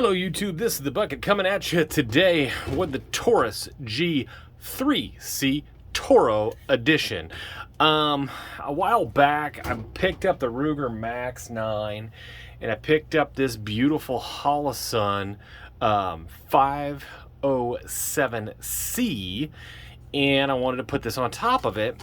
Hello YouTube, this is the Bucket coming at you today with the Taurus G3C T.O.R.O edition. A while back I picked up the Ruger Max 9 and I picked up this beautiful Holosun 507C, and I wanted to put this on top of it,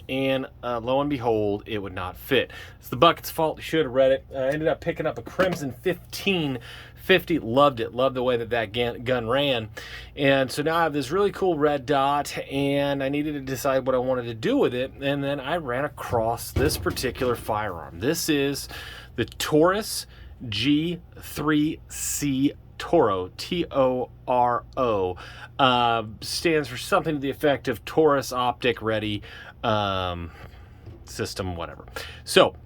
and lo and behold, it would not fit. It's the Bucket's fault. You should have read it. I ended up picking up a Crimson 1550. Loved it. Loved the way that gun ran. And so now I have this really cool red dot, and I needed to decide what I wanted to do with it, and then I ran across this particular firearm. This is the Taurus G3C T.O.R.O. T.O.R.O. Stands for something to the effect of Taurus Optic Ready System, whatever. So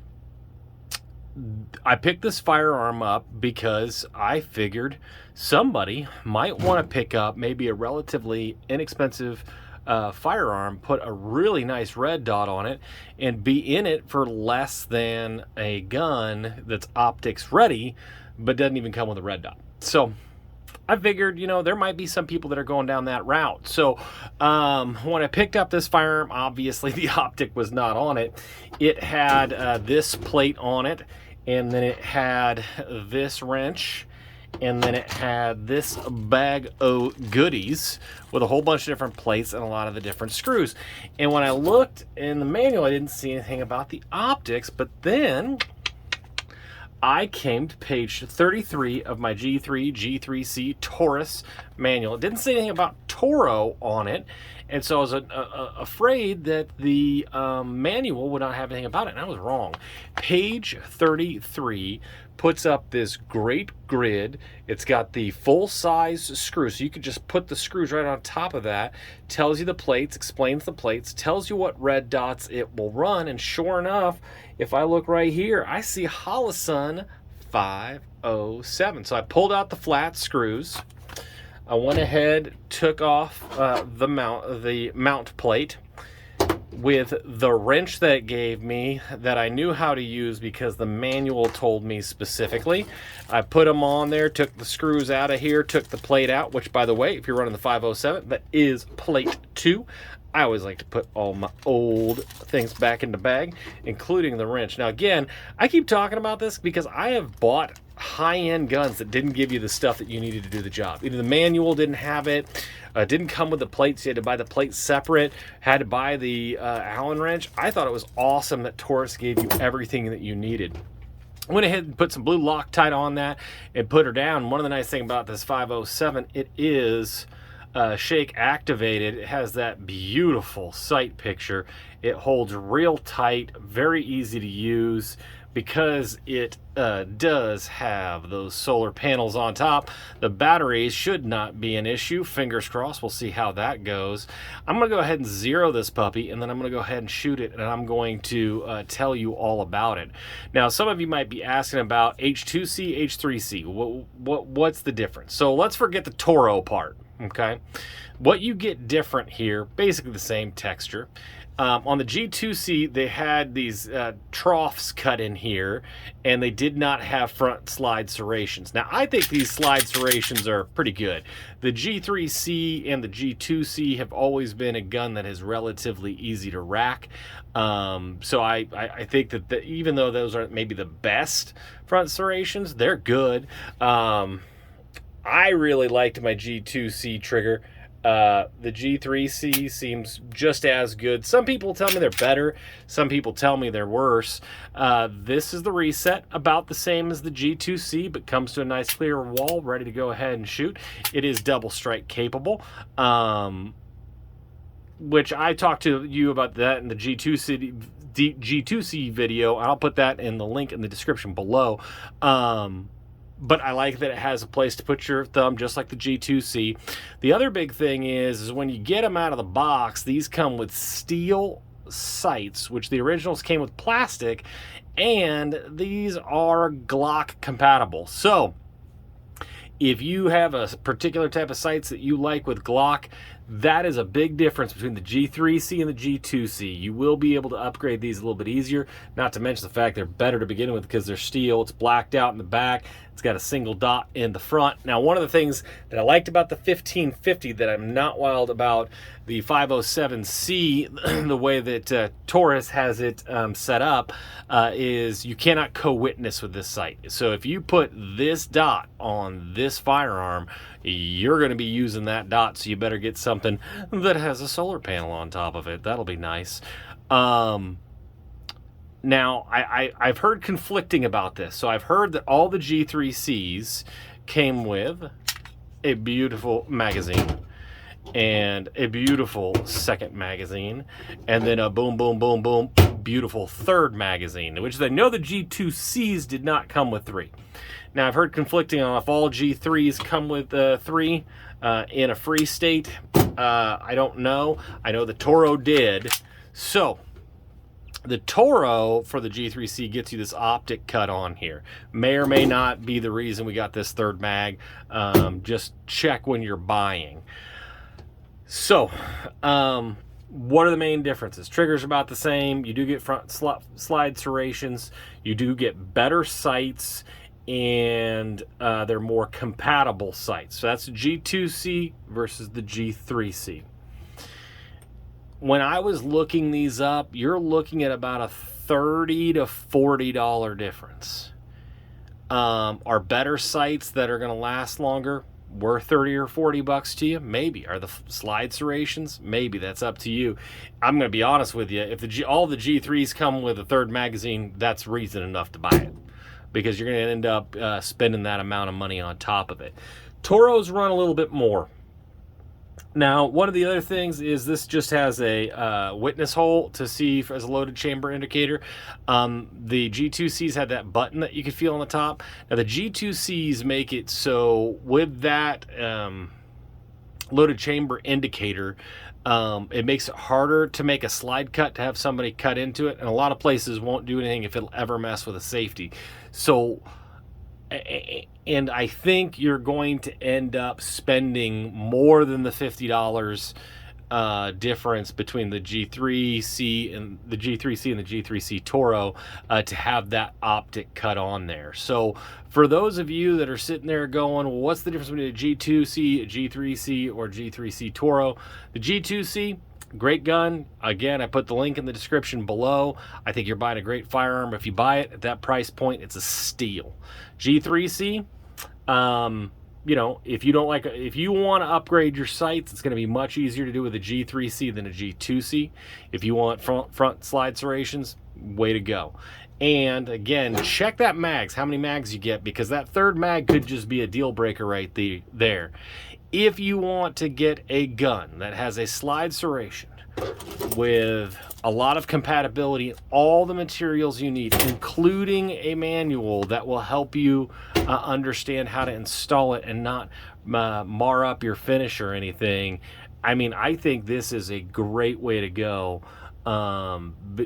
I picked this firearm up because I figured somebody might want to pick up maybe a relatively inexpensive firearm, put a really nice red dot on it, and be in it for less than a gun that's optics ready but doesn't even come with a red dot. So I figured, you know, there might be some people that are going down that route. So when I picked up this firearm, obviously the optic was not on it. It had this plate on it, and then it had this wrench, and then it had this bag of goodies with a whole bunch of different plates and a lot of the different screws. And when I looked in the manual, I didn't see anything about the optics, but then I came to page 33 of my G3C Taurus manual. It didn't say anything about T.O.R.O. on it, and so I was afraid that the manual would not have anything about it, and I was wrong. Page 33 puts up this great grid. It's got the full-size screws, so you could just put the screws right on top of that. Tells you the plates, explains the plates, tells you what red dots it will run, and sure enough, if I look right here, I see Holosun 507. So I pulled out the flat screws. I went ahead, took off the mount plate with the wrench that it gave me that I knew how to use because the manual told me specifically. I put them on there, took the screws out of here, took the plate out, which, by the way, if you're running the 507, that is plate 2. I always like to put all my old things back in the bag, including the wrench. Now, again, I keep talking about this because I have bought high-end guns that didn't give you the stuff that you needed to do the job. Either the manual didn't have it, didn't come with the plates, you had to buy the plates separate, had to buy the Allen wrench. I thought it was awesome that Taurus gave you everything that you needed. I went ahead and put some blue Loctite on that and put her down. One of the nice things about this 507, it is shake activated. It has that beautiful sight picture. It holds real tight, very easy to use because it does have those solar panels on top. The batteries should not be an issue. Fingers crossed. We'll see how that goes. I'm going to go ahead and zero this puppy, and then I'm going to go ahead and shoot it, and I'm going to tell you all about it. Now, some of you might be asking about H2C, H3C. What's the difference? So let's forget the T.O.R.O. part. Okay, what you get different here, basically the same texture. On the G3C, they had these troughs cut in here, and they did not have front slide serrations. Now, I think these slide serrations are pretty good. The G3C and the G3C have always been a gun that is relatively easy to rack. So I think that even though those aren't maybe the best front serrations, they're good. I really liked my G3C trigger. The G3C seems just as good. Some people tell me they're better. Some people tell me they're worse. This is the reset, about the same as the G3C, but comes to a nice clear wall, ready to go ahead and shoot. It is double strike capable, which I talked to you about that in the G3C video. I'll put that in the link in the description below. But I like that it has a place to put your thumb, just like the G3C. The other big thing is when you get them out of the box, these come with steel sights, which the originals came with plastic, and these are Glock compatible. So if you have a particular type of sights that you like with Glock, that is a big difference between the G3C and the G3C. You will be able to upgrade these a little bit easier, not to mention the fact they're better to begin with because they're steel. It's blacked out in the back. It's It's got a single dot in the front. Now, one of the things that I liked about the 1550 that I'm not wild about the 507C, the way that Taurus has it set up, is you cannot co-witness with this sight. So if you put this dot on this firearm, you're going to be using that dot, so you better get something that has a solar panel on top of it. That'll be nice. Now, I've heard conflicting about this. So I've heard that all the G3Cs came with a beautiful magazine and a beautiful second magazine, and then a boom, boom, boom, boom, beautiful third magazine, which I know the G2Cs did not come with 3. Now, I've heard conflicting on if all G3s come with 3 in a free state. I don't know. I know the T.O.R.O did. So the T.O.R.O for the G3C gets you this optic cut on here. May or may not be the reason we got this third mag. Just check when you're buying. So, what are the main differences? Triggers about the same. You do get front slide serrations. You do get better sights, and they're more compatible sights. So that's the G2C versus the G3C. When I was looking these up, you're looking at about a $30 to $40 difference. Are better sights that are going to last longer worth 30 or 40 bucks to you? Maybe. Are the slide serrations? Maybe. That's up to you. I'm going to be honest with you. If all the G3s come with a third magazine, that's reason enough to buy it, because you're going to end up spending that amount of money on top of it. T.O.R.O's run a little bit more. Now, one of the other things is this just has a witness hole to see as a loaded chamber indicator. The G2Cs had that button that you could feel on the top. Now, the G2Cs make it so with that loaded chamber indicator, it makes it harder to make a slide cut, to have somebody cut into it, and a lot of places won't do anything if it'll ever mess with a safety. So, and I think you're going to end up spending more than the $50 difference between the G3C and the G3C and the G3C T.O.R.O to have that optic cut on there. So for those of you that are sitting there going, well, what's the difference between a G2C, a G3C, or G3C T.O.R.O? The G2C, great gun. Again, I put the link in the description below. I think you're buying a great firearm. If you buy it at that price point, it's a steal. G3C, you know, if you want to upgrade your sights, it's going to be much easier to do with a G3C than a G2C. If you want front slide serrations, way to go. And again, check that mags, how many mags you get, because that third mag could just be a deal breaker right there. If you want to get a gun that has a slide serration with a lot of compatibility, all the materials you need, including a manual that will help you understand how to install it and not mar up your finish or anything, I mean, I think this is a great way to go,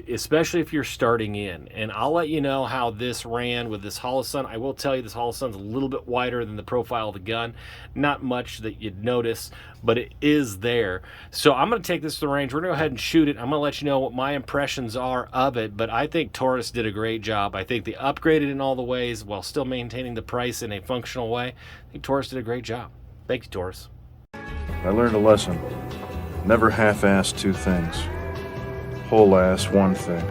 especially if you're starting in. And I'll let you know how this ran with this Holosun. I will tell you this Holosun's a little bit wider than the profile of the gun. Not much that you'd notice, but it is there. So I'm going to take this to the range. We're going to go ahead and shoot it. I'm going to let you know what my impressions are of it, but I think Taurus did a great job. I think they upgraded in all the ways while still maintaining the price in a functional way. I think Taurus did a great job. Thank you, Taurus. I learned a lesson. Never half-ass two things. Whole-ass one thing.